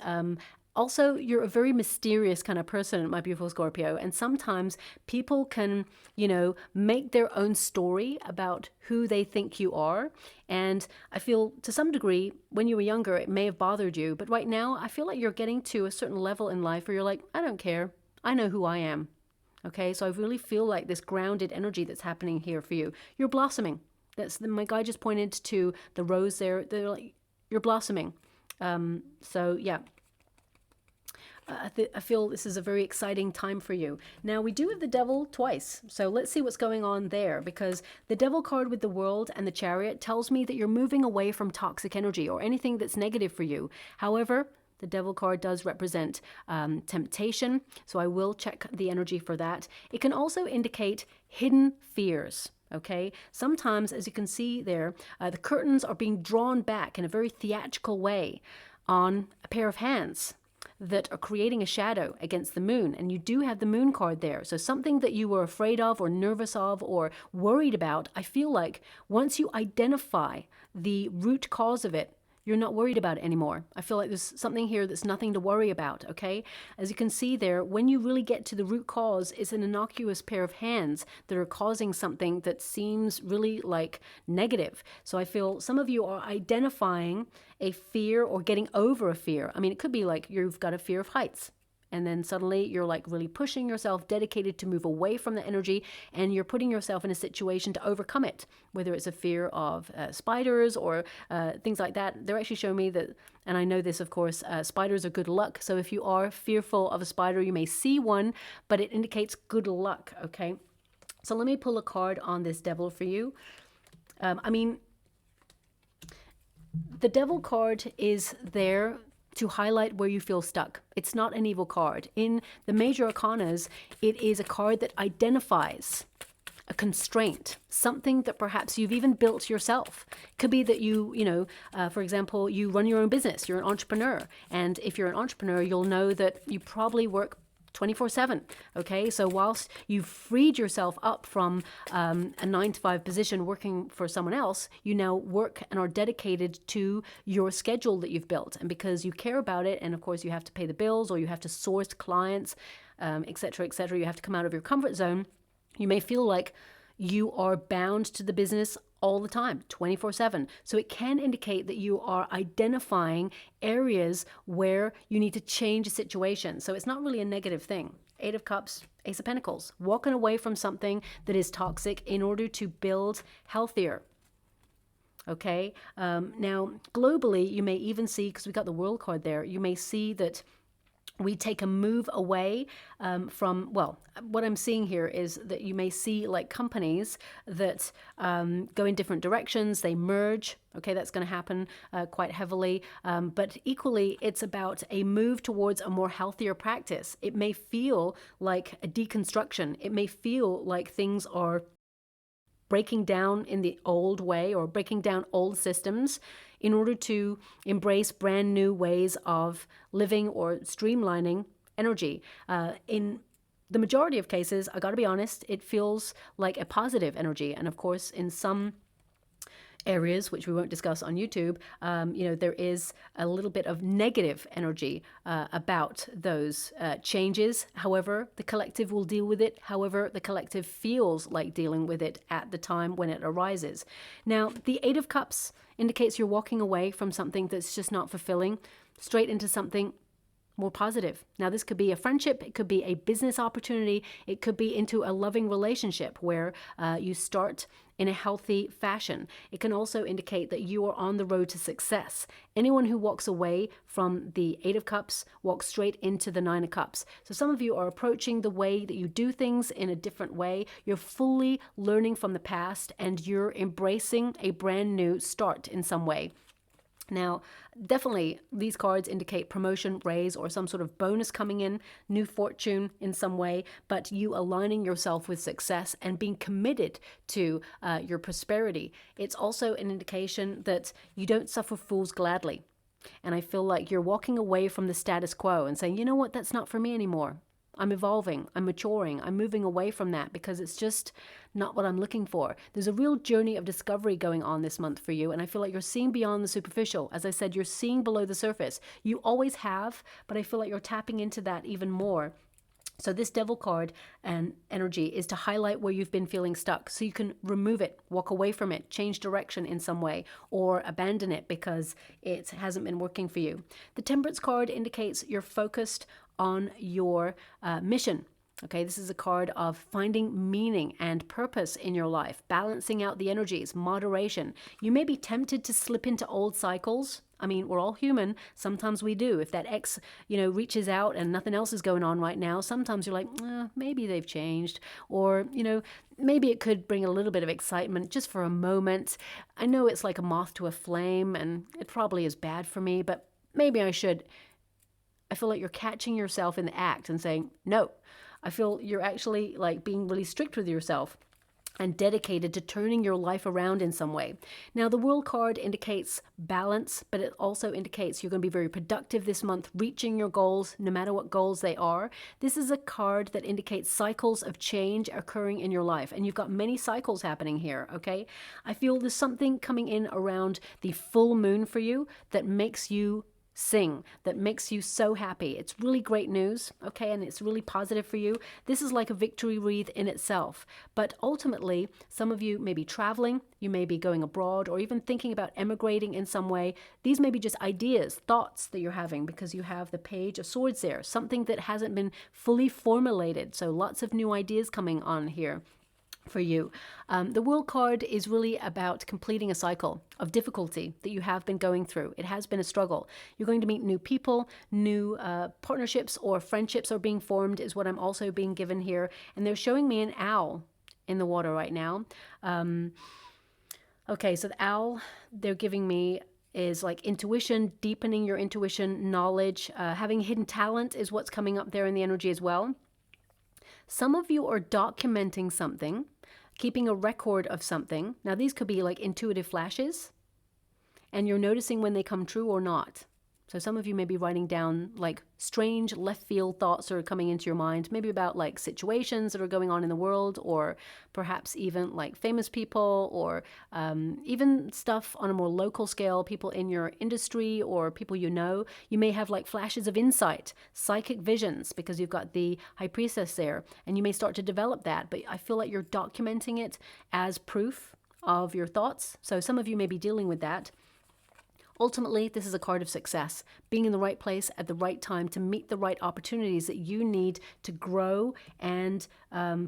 Also, you're a very mysterious kind of person, my beautiful Scorpio. And sometimes people can, make their own story about who they think you are. And I feel to some degree, when you were younger, it may have bothered you. But right now, I feel like you're getting to a certain level in life where you're like, I don't care. I know who I am. Okay, so I really feel like this grounded energy that's happening here for you. You're blossoming. My guy just pointed to the rose there. They're like, you're blossoming. So yeah. I feel this is a very exciting time for you. Now, we do have the devil twice. So let's see what's going on there, because the devil card with the world and the chariot tells me that you're moving away from toxic energy or anything that's negative for you. However, the devil card does represent temptation, so I will check the energy for that. It can also indicate hidden fears. Okay, sometimes, as you can see there, the curtains are being drawn back in a very theatrical way on a pair of hands that are creating a shadow against the moon. And you do have the moon card there. So something that you were afraid of or nervous of or worried about, I feel like once you identify the root cause of it, you're not worried about it anymore. I feel like there's something here that's nothing to worry about, okay? As you can see there, when you really get to the root cause, it's an innocuous pair of hands that are causing something that seems really like negative. So I feel some of you are identifying a fear or getting over a fear. I mean, it could be like you've got a fear of heights. And then suddenly you're like really pushing yourself, dedicated to move away from the energy, and you're putting yourself in a situation to overcome it, whether it's a fear of spiders or things like that. They're actually showing me that, and I know this, of course, spiders are good luck. So if you are fearful of a spider, you may see one, but it indicates good luck, okay? So let me pull a card on this devil for you. I mean, the devil card is there to highlight where you feel stuck. It's not an evil card. In the major arcanas, it is a card that identifies a constraint, something that perhaps you've even built yourself. It could be that for example, you run your own business, you're an entrepreneur. And if you're an entrepreneur, you'll know that you probably work 24/7. Okay, so whilst you've freed yourself up from a 9-to-5 position working for someone else, you now work and are dedicated to your schedule that you've built. And because you care about it, and of course you have to pay the bills or you have to source clients, etc., etc., you have to come out of your comfort zone, you may feel like you are bound to the business all the time, 24/7. So it can indicate that you are identifying areas where you need to change a situation. So it's not really a negative thing. 8 of Cups, Ace of Pentacles, walking away from something that is toxic in order to build healthier. Okay, now globally, you may even see, because we got the World card there, you may see that we take a move away from, well, what I'm seeing here is that you may see like companies that go in different directions, they merge. Okay, that's going to happen quite heavily. But equally, it's about a move towards a more healthier practice. It may feel like a deconstruction. It may feel like things are breaking down in the old way or breaking down old systems in order to embrace brand new ways of living or streamlining energy. In the majority of cases, I got to be honest, it feels like a positive energy. And of course, in some areas, which we won't discuss on YouTube, there is a little bit of negative energy about those changes. However, the collective will deal with it. However, the collective feels like dealing with it at the time when it arises. Now, the 8 of Cups indicates you're walking away from something that's just not fulfilling, straight into something more positive. Now, this could be a friendship, it could be a business opportunity, it could be into a loving relationship where you start in a healthy fashion. It can also indicate that you are on the road to success. Anyone who walks away from the 8 of Cups walks straight into the 9 of Cups. So some of you are approaching the way that you do things in a different way. You're fully learning from the past and you're embracing a brand new start in some way. Now, definitely these cards indicate promotion, raise, or some sort of bonus coming in, new fortune in some way, but you aligning yourself with success and being committed to your prosperity. It's also an indication that you don't suffer fools gladly. And I feel like you're walking away from the status quo and saying, you know what, that's not for me anymore. I'm evolving, I'm maturing, I'm moving away from that because it's just not what I'm looking for. There's a real journey of discovery going on this month for you, and I feel like you're seeing beyond the superficial. As I said, you're seeing below the surface. You always have, but I feel like you're tapping into that even more. So this Devil card and energy is to highlight where you've been feeling stuck so you can remove it, walk away from it, change direction in some way, or abandon it because it hasn't been working for you. The Temperance card indicates you're focused on your mission. Okay, this is a card of finding meaning and purpose in your life, balancing out the energies, moderation. You may be tempted to slip into old cycles. I mean, we're all human. Sometimes we do. If that ex, reaches out and nothing else is going on right now, sometimes you're like, maybe they've changed. Or, maybe it could bring a little bit of excitement just for a moment. I know it's like a moth to a flame and it probably is bad for me, but maybe I should. I feel like you're catching yourself in the act and saying, no. I feel you're actually like being really strict with yourself and dedicated to turning your life around in some way. Now, the World card indicates balance, but it also indicates you're going to be very productive this month, reaching your goals, no matter what goals they are. This is a card that indicates cycles of change occurring in your life, and you've got many cycles happening here, okay? I feel there's something coming in around the full moon for you that makes you sing, that makes you so happy. It's really great news, okay, and it's really positive for you. This is like a victory wreath in itself, but ultimately, some of you may be traveling, you may be going abroad, or even thinking about emigrating in some way. These may be just ideas, thoughts that you're having because you have the Page of Swords there, something that hasn't been fully formulated, so lots of new ideas coming on here for you. The World card is really about completing a cycle of difficulty that you have been going through. It has been a struggle. You're going to meet new people, new partnerships or friendships are being formed is what I'm also being given here. And they're showing me an owl in the water right now. Okay, so the owl they're giving me is like intuition, deepening your intuition, knowledge, having hidden talent is what's coming up there in the energy as well. Some of you are documenting something, keeping a record of something. Now, these could be like intuitive flashes, and you're noticing when they come true or not. So some of you may be writing down like strange left field thoughts are coming into your mind, maybe about like situations that are going on in the world, or perhaps even like famous people, or even stuff on a more local scale, people in your industry or people you know. You may have like flashes of insight, psychic visions, because you've got the High Priestess there, and you may start to develop that, but I feel like you're documenting it as proof of your thoughts. So some of you may be dealing with that. Ultimately, this is a card of success, being in the right place at the right time to meet the right opportunities that you need to grow and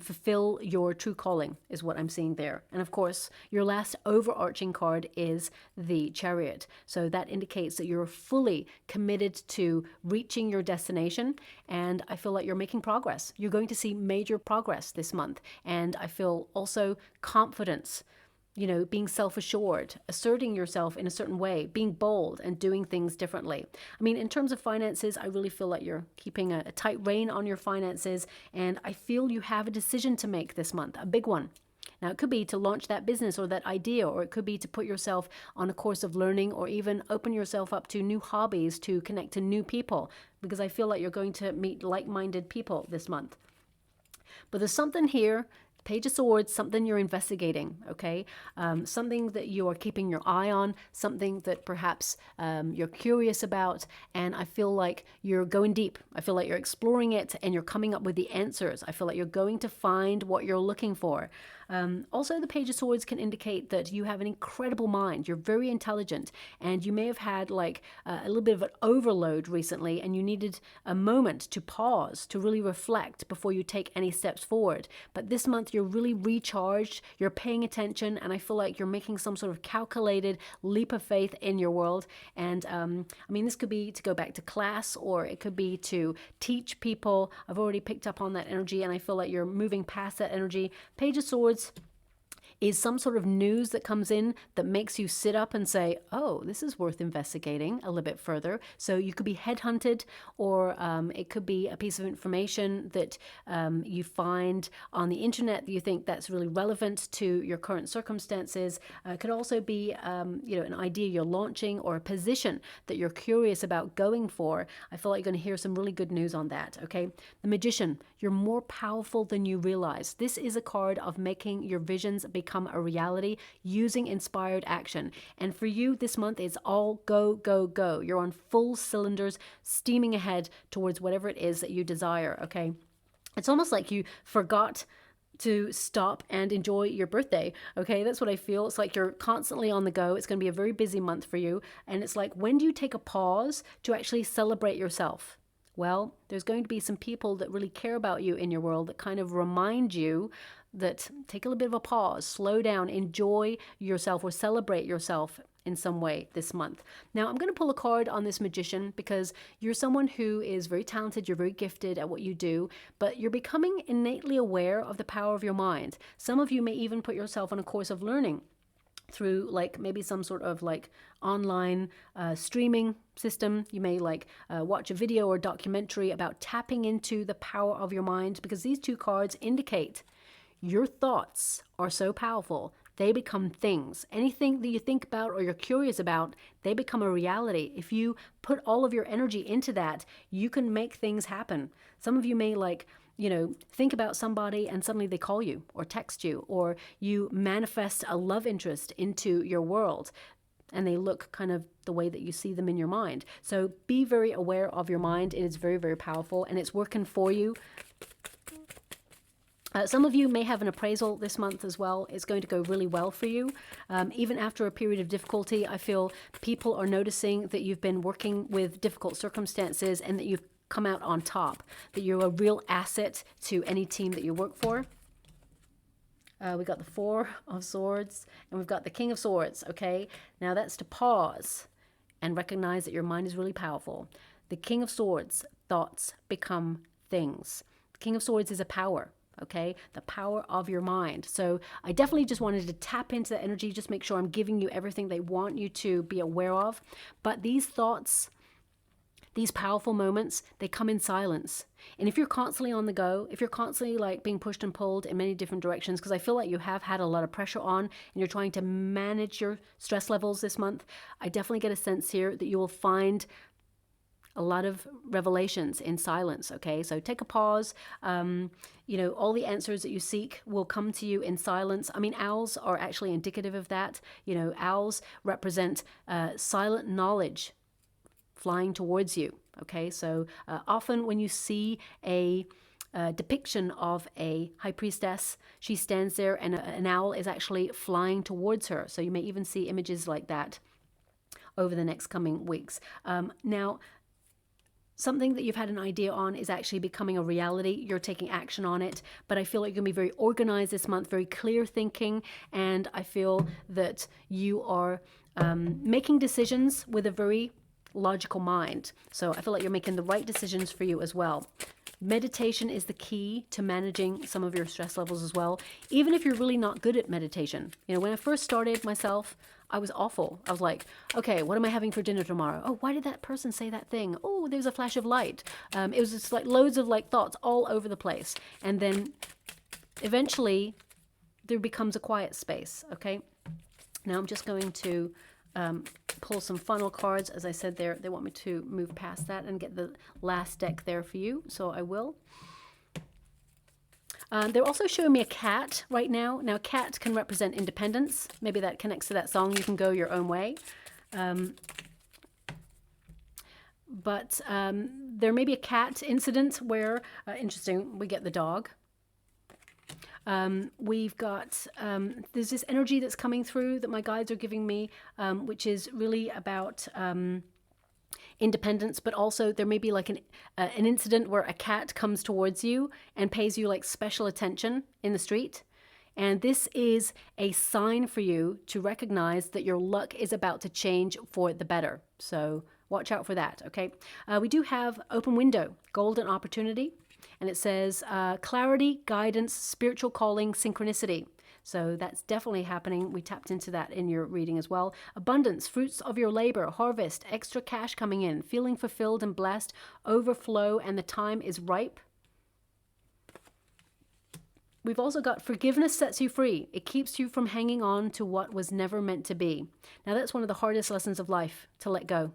fulfill your true calling is what I'm seeing there. And of course, your last overarching card is the Chariot. So that indicates that you're fully committed to reaching your destination. And I feel like you're making progress. You're going to see major progress this month. And I feel also confidence, being self-assured, asserting yourself in a certain way, being bold and doing things differently. I mean, in terms of finances, I really feel like you're keeping a tight rein on your finances, and I feel you have a decision to make this month, a big one. Now, it could be to launch that business or that idea, or it could be to put yourself on a course of learning, or even open yourself up to new hobbies, to connect to new people, because I feel like you're going to meet like-minded people this month. But there's something here, Page of Swords, something you're investigating, okay? Something that you are keeping your eye on, something that perhaps you're curious about, and I feel like you're going deep. I feel like you're exploring it and you're coming up with the answers. I feel like you're going to find what you're looking for. Also, the Page of Swords can indicate that you have an incredible mind. You're very intelligent, and you may have had like a little bit of an overload recently, and you needed a moment to pause, to really reflect before you take any steps forward. But this month, you're really recharged, you're paying attention, and I feel like you're making some sort of calculated leap of faith in your world. And I mean, this could be to go back to class, or it could be to teach people. I've already picked up on that energy, and I feel like you're moving past that energy. Page of Swords is some sort of news that comes in that makes you sit up and say, oh, this is worth investigating a little bit further. So you could be headhunted, or it could be a piece of information that you find on the internet that you think that's really relevant to your current circumstances. It could also be an idea you're launching, or a position that you're curious about going for. I feel like you're going to hear some really good news on that, okay? The Magician, you're more powerful than you realize. This is a card of making your visions become a reality using inspired action. And for you this month, it's all go, go, go. You're on full cylinders, steaming ahead towards whatever it is that you desire, okay? It's almost like you forgot to stop and enjoy your birthday, okay? That's what I feel. It's like you're constantly on the go. It's going to be a very busy month for you. And it's like, when do you take a pause to actually celebrate yourself? Well, there's going to be some people that really care about you in your world that kind of remind you that take a little bit of a pause, slow down, enjoy yourself, or celebrate yourself in some way this month. Now, I'm going to pull a card on this Magician because you're someone who is very talented, you're very gifted at what you do, but you're becoming innately aware of the power of your mind. Some of you may even put yourself on a course of learning through like maybe some sort of like online streaming system. You may watch a video or documentary about tapping into the power of your mind, because these two cards indicate your thoughts are so powerful. They become things. Anything that you think about or you're curious about, they become a reality. If you put all of your energy into that, you can make things happen. Some of you may think about somebody and suddenly they call you or text you, or you manifest a love interest into your world and they look kind of the way that you see them in your mind. So be very aware of your mind. It is very, very powerful and it's working for you. Some of you may have an appraisal this month as well. It's going to go really well for you. Even after a period of difficulty, I feel people are noticing that you've been working with difficult circumstances and that you've come out on top, that you're a real asset to any team that you work for. We got the Four of Swords and we've got the King of Swords, okay? Now that's to pause and recognize that your mind is really powerful. The King of Swords, thoughts become things. The King of Swords is a power. Okay, the power of your mind. So I definitely just wanted to tap into that energy, just make sure I'm giving you everything they want you to be aware of. But these thoughts, these powerful moments, they come in silence. And if you're constantly on the go, if you're constantly being pushed and pulled in many different directions, because I feel like you have had a lot of pressure on and you're trying to manage your stress levels this month, I definitely get a sense here that you will find a lot of revelations in silence, okay? So take a pause. All the answers that you seek will come to you in silence. I mean, owls are actually indicative of that. Owls represent silent knowledge flying towards you, okay? So often when you see a depiction of a high priestess, she stands there and an owl is actually flying towards her. So you may even see images like that over the next coming weeks. Now, something that you've had an idea on is actually becoming a reality. You're taking action on it, but I feel like you're going to be very organized this month, very clear thinking, and I feel that you are making decisions with a very logical mind. So I feel like you're making the right decisions for you as well. Meditation is the key to managing some of your stress levels as well, even if you're really not good at meditation. When I first started myself, I was awful. I was like, okay, what am I having for dinner tomorrow? Oh, why did that person say that thing? Oh, there's a flash of light. It was just loads of thoughts all over the place. And then eventually there becomes a quiet space, okay? Now I'm just going to pull some funnel cards. As I said, they want me to move past that and get the last deck there for you, so I will. They're also showing me a cat right now. Now, cat can represent independence. Maybe that connects to that song, You Can Go Your Own Way. But there may be a cat incident where, interesting, we get the dog. We've got, there's this energy that's coming through that my guides are giving me, which is really about independence, but also there may be an incident where a cat comes towards you and pays you special attention in the street. And this is a sign for you to recognize that your luck is about to change for the better. So watch out for that, okay? We do have open window, golden opportunity. And it says clarity, guidance, spiritual calling, synchronicity. So that's definitely happening. We tapped into that in your reading as well. Abundance, fruits of your labor, harvest, extra cash coming in, feeling fulfilled and blessed, overflow, and the time is ripe. We've also got forgiveness sets you free. It keeps you from hanging on to what was never meant to be. Now that's one of the hardest lessons of life, to let go.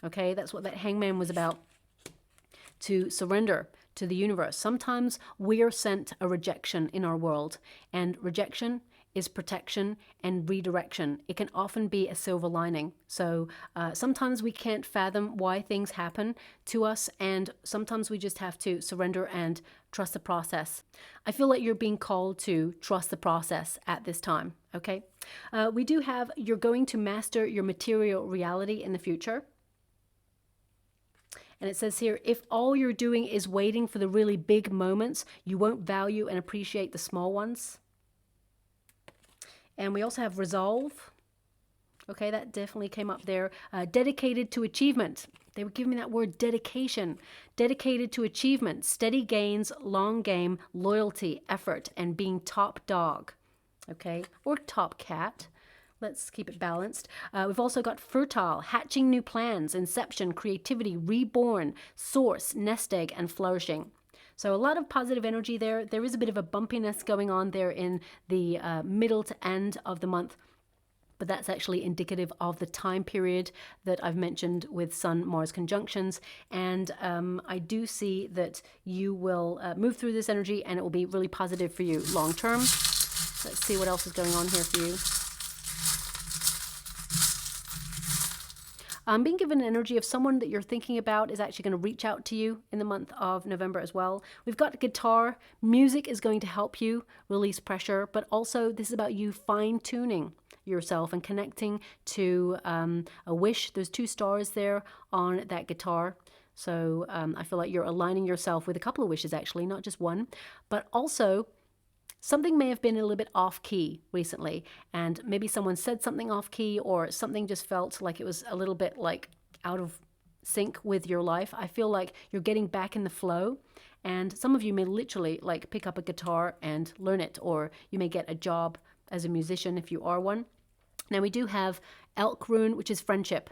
Okay, that's what that hangman was about. To surrender to the universe. Sometimes we are sent a rejection in our world, and rejection is protection and redirection. It can often be a silver lining. So sometimes we can't fathom why things happen to us, and sometimes we just have to surrender and trust the process. I feel like you're being called to trust the process at this time, okay? We do have, you're going to master your material reality in the future. And it says here, if all you're doing is waiting for the really big moments, you won't value and appreciate the small ones. And we also have resolve. Okay, that definitely came up there. Dedicated to achievement. They were giving me that word dedication. Dedicated to achievement, steady gains, long game, loyalty, effort, and being top dog. Okay, or top cat. Let's keep it balanced. We've also got fertile, hatching new plans, inception, creativity, reborn, source, nest egg, and flourishing. So a lot of positive energy there. There is a bit of a bumpiness going on there in the middle to end of the month, but that's actually indicative of the time period that I've mentioned with Sun-Mars conjunctions. And I do see that you will move through this energy and it will be really positive for you long term. Let's see what else is going on here for you. I'm being given an energy of someone that you're thinking about is actually going to reach out to you in the month of November as well. We've got guitar. Music is going to help you release pressure, but also this is about you fine-tuning yourself and connecting to a wish. There's 2 stars there on that guitar. So I feel like you're aligning yourself with a couple of wishes, actually, not just one, but also something may have been a little bit off key recently, and maybe someone said something off key, or something just felt like it was a little bit like out of sync with your life. I feel like you're getting back in the flow, and some of you may literally like pick up a guitar and learn it, or you may get a job as a musician if you are one. Now we do have Elk Rune, which is friendship.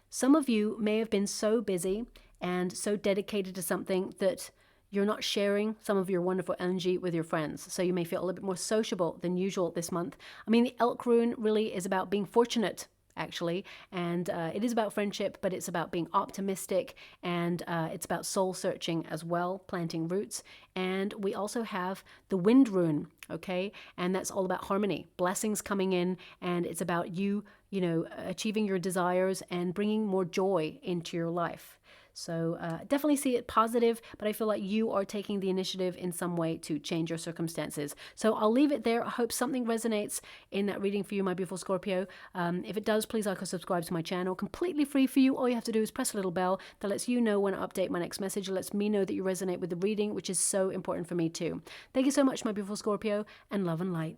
Some of you may have been so busy and so dedicated to something that you're not sharing some of your wonderful energy with your friends. So you may feel a little bit more sociable than usual this month. I mean, the Elk Rune really is about being fortunate, actually. And it is about friendship, but it's about being optimistic. And it's about soul searching as well, planting roots. And we also have the Wind Rune, okay? And that's all about harmony, blessings coming in. And it's about you, you know, achieving your desires and bringing more joy into your life. So definitely see it positive, but I feel like you are taking the initiative in some way to change your circumstances. So I'll leave it there. I hope something resonates in that reading for you, my beautiful Scorpio. If it does, please like or subscribe to my channel. Completely free for you. All you have to do is press a little bell that lets you know when I update my next message. It lets me know that you resonate with the reading, which is so important for me too. Thank you so much, my beautiful Scorpio, and love and light.